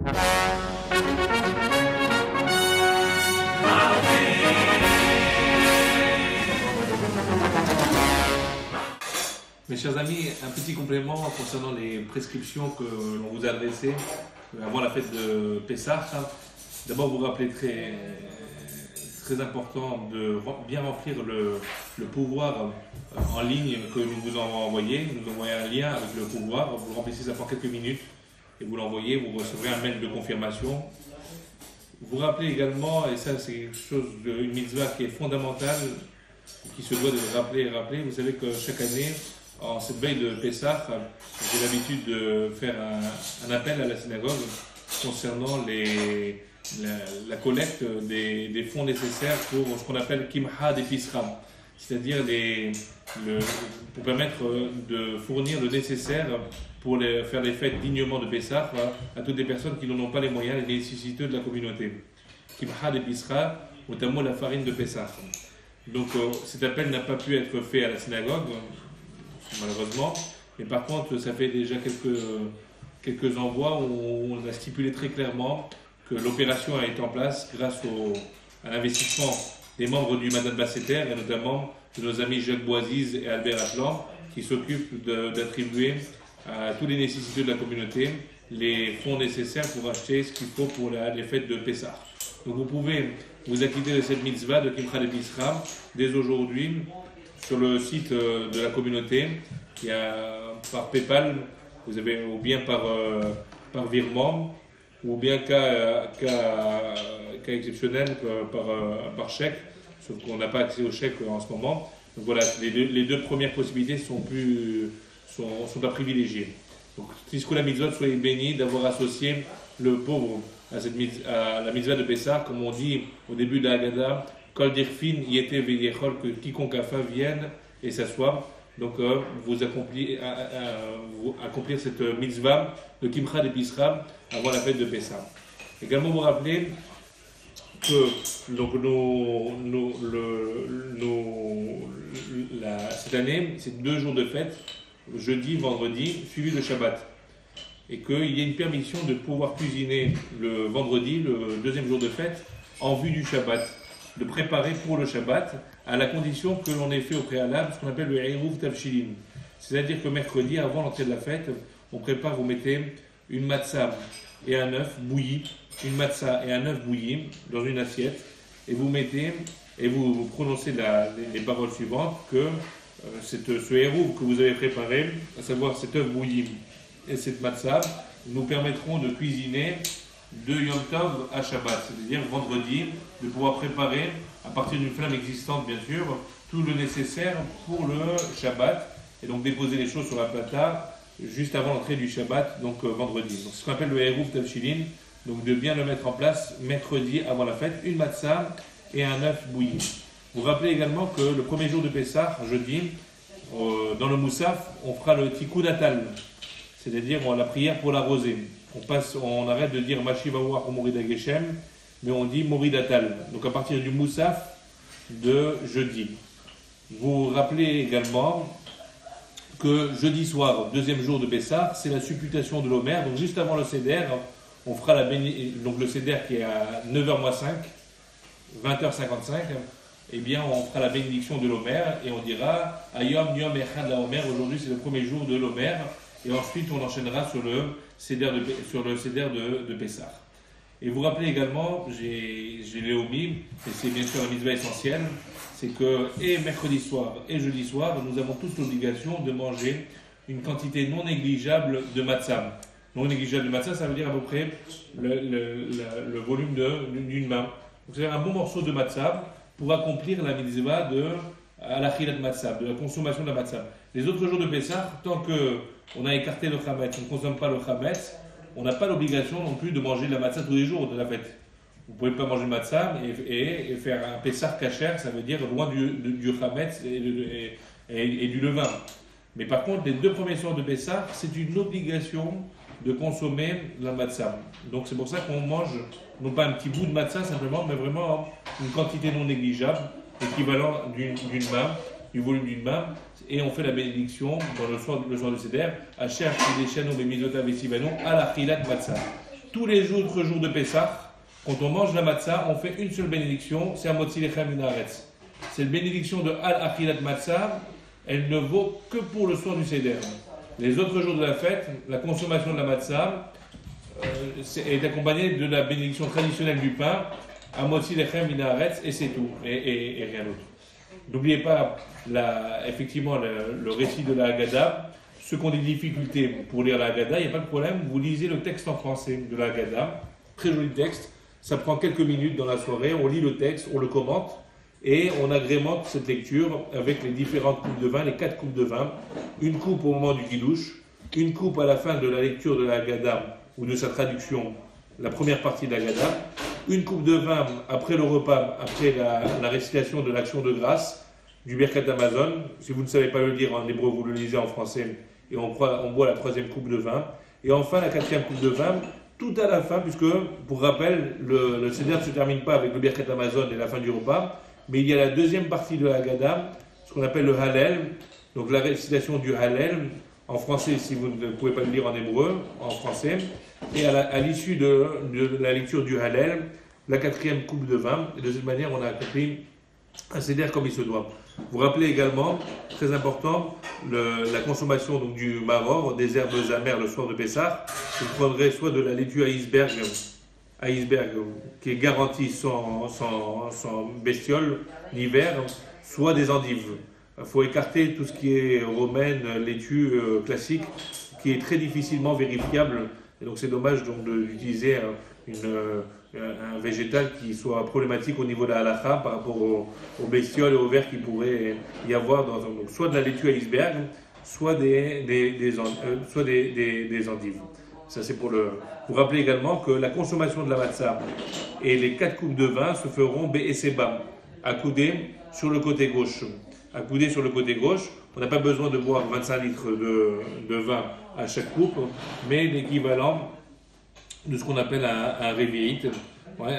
Mes chers amis, un petit complément concernant les prescriptions que l'on vous a adressées avant la fête de Pessah. D'abord, vous rappelez très important de bien remplir le pouvoir en ligne que nous vous avons envoyé. Nous envoyez un lien avec le pouvoir, vous le remplissez, ça prend quelques minutes et vous l'envoyez, vous recevrez un mail de confirmation. Vous rappelez également, et ça c'est quelque chose, une mitzvah qui est fondamentale, qui se doit d'être rappelée et rappelée. Vous savez que chaque année, en cette veille de Pessah, j'ai l'habitude de faire un appel à la synagogue concernant la collecte des fonds nécessaires pour ce qu'on appelle Kimha d'Episra, c'est-à-dire pour permettre de fournir le nécessaire pour faire les fêtes dignement de Pessah à toutes les personnes qui n'en ont pas les moyens, les nécessiteux de la communauté. Kimha d'Episra, notamment la farine de Pessah. Donc cet appel n'a pas pu être fait à la synagogue, malheureusement, mais par contre ça fait déjà quelques envois où on a stipulé très clairement que l'opération a été en place grâce à l'investissement des membres du Madad Basseter et notamment de nos amis Jacques Boisiz et Albert Atlan qui s'occupent d'attribuer à tous les nécessiteux de la communauté les fonds nécessaires pour acheter ce qu'il faut pour les fêtes de Pessah. Donc vous pouvez vous acquitter de cette mitzvah de Kimcha d'Episra dès aujourd'hui sur le site de la communauté, qui a par PayPal, vous avez ou bien par virement, ou bien cas exceptionnel par chèque, sauf qu'on n'a pas accès au chèque en ce moment. Donc voilà, les deux premières possibilités sont à privilégier. Donc, Tiskou la mitzvah, soyez bénis d'avoir associé le pauvre à la mitzvah de Pessah, comme on dit au début de la Haggadah, Kol dirfin yete veyechol, que quiconque a faim vienne et s'assoie. Donc vous accomplir cette mitzvah de Kimcha d'Episra avant la fête de Pessah. Également vous rappelez que donc, cette année, c'est 2 jours de fête, jeudi, vendredi, suivi de Shabbat. Et qu'il y a une permission de pouvoir cuisiner le vendredi, le 2e jour de fête, en vue du Shabbat, de préparer pour le Shabbat, à la condition que l'on ait fait au préalable ce qu'on appelle le Eruv Tavshilin. C'est-à-dire que mercredi, avant l'entrée de la fête, on prépare, vous mettez une matzah et un œuf bouilli, une matzah et un œuf bouilli dans une assiette, et vous mettez, et vous prononcez les paroles suivantes, que ce Eruv que vous avez préparé, à savoir cet œuf bouilli et cette matzah, nous permettront de cuisiner de Yom Tov à Shabbat, c'est-à-dire vendredi, de pouvoir préparer, à partir d'une flamme existante bien sûr, tout le nécessaire pour le Shabbat, et donc déposer les choses sur la plata juste avant l'entrée du Shabbat, donc vendredi. Donc c'est ce qu'on appelle le Eruv Tavshilin, donc de bien le mettre en place mercredi avant la fête, une matzah et un œuf bouilli. Vous rappelez également que le premier jour de Pessah, jeudi, dans le Moussaf, on fera le Tikkun Natal, c'est-à-dire la prière pour la rosée. On arrête de dire Mashivawa ou Morida Geshem, mais on dit Moridatal. Donc à partir du Moussaf de jeudi. Vous rappelez également que jeudi soir, 2e jour de Pessah, c'est la supputation de l'Omer. Donc juste avant le Seder, on fera donc le Seder qui est à 9h-5, 20h55. Eh bien, on fera la bénédiction de l'Omer et on dira Ayom Yom Echad la Omer. Aujourd'hui, c'est le premier jour de l'Omer. Et ensuite, on enchaînera sur le Seder de Pessah. Et vous rappelez également, j'ai l'ai omis, et c'est bien sûr la mitzvah essentielle, c'est que et mercredi soir et jeudi soir, nous avons tous l'obligation de manger une quantité non négligeable de matzah. Non négligeable de matzah, ça veut dire à peu près le volume d'une main. Donc c'est un bon morceau de matzah pour accomplir la mitzvah à la chilat matzah, de la consommation de la matzah. Les autres jours de Pessah, tant qu'on a écarté le chametz, on ne consomme pas le chametz, on n'a pas l'obligation non plus de manger de la matzah tous les jours de la fête. Vous ne pouvez pas manger de matzah et faire un Pessah kasher, ça veut dire loin du chametz et du levain. Mais par contre, les 2 premiers soirs de Pessah, c'est une obligation de consommer la matzah. Donc c'est pour ça qu'on mange, non pas un petit bout de matzah simplement, mais vraiment une quantité non négligeable, équivalent d'une main, du volume d'une main, et on fait la bénédiction dans le soir du Seder, à cher des chaînes des misota vesivano à la chilat matzah. tous les autres jours de Pessah, quand on mange la matzah, on fait une seule bénédiction, c'est un Motzi Lechem Min Haaretz. Cette bénédiction de Al-Achilat Matzah, elle ne vaut que pour le soir du Seder. Les autres jours de la fête, la consommation de la matzah est accompagnée de la bénédiction traditionnelle du pain, à Motzi Lechem Min Haaretz, et c'est tout, et rien d'autre. N'oubliez pas effectivement le récit de la Haggadah. Ceux qui ont des difficultés pour lire la Haggadah, il n'y a pas de problème, vous lisez le texte en français de la Haggadah, très joli texte, ça prend quelques minutes dans la soirée, on lit le texte, on le commente, et on agrémente cette lecture avec les différentes coupes de vin, les 4 coupes de vin, une coupe au moment du Kiddush, une coupe à la fin de la lecture de la Haggadah ou de sa traduction, la première partie de la Haggadah, une coupe de vin après le repas, après la récitation de l'action de grâce, du Birkat Hamazon. Si vous ne savez pas le lire en hébreu, vous le lisez en français, et on boit la 3e coupe de vin. Et enfin, la 4e coupe de vin, tout à la fin, puisque, pour rappel, le Seder ne se termine pas avec le Birkat Hamazon et la fin du repas, mais il y a la 2e partie de la Haggadah, ce qu'on appelle le Hallel, donc la récitation du Hallel, en français si vous ne pouvez pas le lire en hébreu, en français, et à l'issue de la lecture du Hallel, la 4e coupe de vin, et de cette manière on a accompli un Seder comme il se doit. Vous rappelez également, très important, la consommation donc, du maror, des herbes amères le soir de Pessah. Vous prendrez soit de la laitue à iceberg qui est garantie sans bestiole l'hiver, soit des endives. Il faut écarter tout ce qui est romaine, laitue classique, qui est très difficilement vérifiable. Et donc c'est dommage donc, d'utiliser un végétal qui soit problématique au niveau de la halakha par rapport aux bestioles et aux vers qu'il pourrait y avoir donc, soit de la laitue à iceberg, soit des endives. Ça c'est pour le. Vous rappelez également que la consommation de la matzah et les 4 coupes de vin se feront be'eseba, accoudés sur le côté gauche. Accoudés sur le côté gauche, on n'a pas besoin de boire 25 litres de vin à chaque coupe, mais l'équivalent de ce qu'on appelle un révi'it.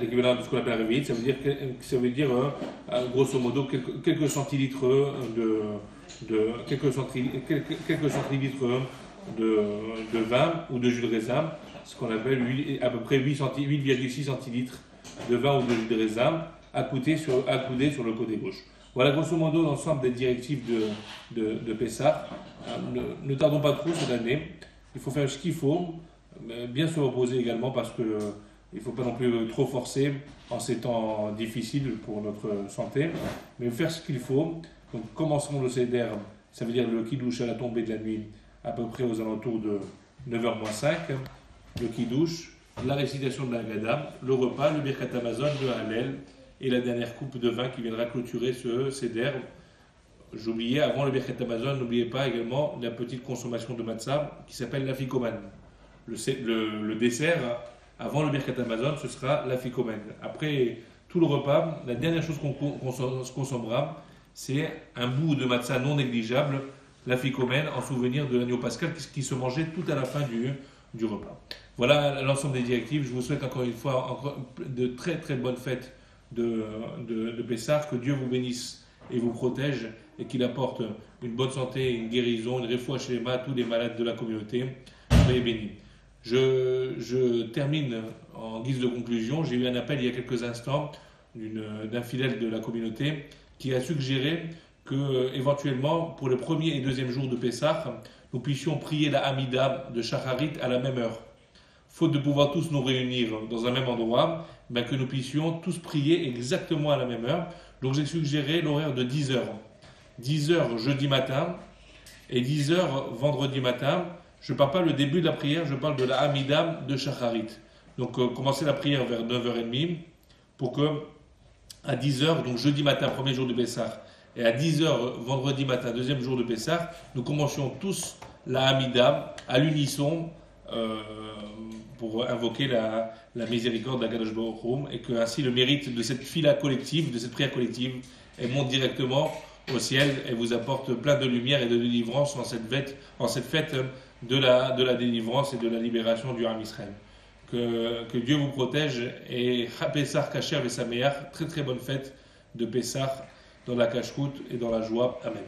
L'équivalent de ce qu'on appelle un révi'it, ça veut dire grosso modo quelques centilitres quelques centilitres de vin ou de jus de raisin, ce qu'on appelle à peu près 8,6 centilitres de vin ou de jus de raisin accoudés sur le côté gauche. Voilà grosso modo l'ensemble des directives de Pessah. Ne tardons pas trop cette année. Il faut faire ce qu'il faut, mais bien se reposer également parce que il ne faut pas non plus trop forcer en ces temps difficiles pour notre santé, mais faire ce qu'il faut. Donc commençons le Seder, ça veut dire le Kiddush à la tombée de la nuit, à peu près aux alentours de 9h-5, le Kiddush, la récitation de la Haggadah, le repas, le Birkat Hamazon, le Hallel, et la dernière coupe de vin qui viendra clôturer ce Seder. J'oubliais, avant le Birkat Hamazon, n'oubliez pas également la petite consommation de matzah qui s'appelle l'afikoman. Le dessert, avant le Birkat Hamazon, ce sera l'afikoman. Après tout le repas, la dernière chose qu'on consommera, c'est un bout de matzah non négligeable, l'afikomen, en souvenir de l'agneau pascal qui se mangeait tout à la fin du repas. Voilà l'ensemble des directives. Je vous souhaite encore une fois de très très bonnes fêtes de Pessah, que Dieu vous bénisse et vous protège et qu'il apporte une bonne santé, une guérison, une réfoua shlema à tous les malades de la communauté. Soyez bénis. Je termine en guise de conclusion. J'ai eu un appel il y a quelques instants d'un fidèle de la communauté qui a suggéré que éventuellement pour le premier et deuxième jour de Pessah, nous puissions prier la Hamida de Shacharit à la même heure. Faute de pouvoir tous nous réunir dans un même endroit, que nous puissions tous prier exactement à la même heure. Donc j'ai suggéré l'horaire de 10h. 10h jeudi matin et 10h vendredi matin. Je ne parle pas le début de la prière, je parle de la Hamida de Shacharit. Donc commencer la prière vers 9h30 pour que à 10h, donc jeudi matin, premier jour de Pessah, et à 10h vendredi matin, deuxième jour de Pessah, nous commencions tous la Hamida à l'unisson pour invoquer la miséricorde d'Akadosh Baruch Hu, et que ainsi le mérite de cette fila collective, de cette prière collective, elle monte directement au ciel et vous apporte plein de lumière et de délivrance en cette fête de la délivrance et de la libération du Ham Israël. Que Dieu vous protège et Pessah Kasher et Sameach, très très bonne fête de Pessah dans la cacheroute et dans la joie. Amen.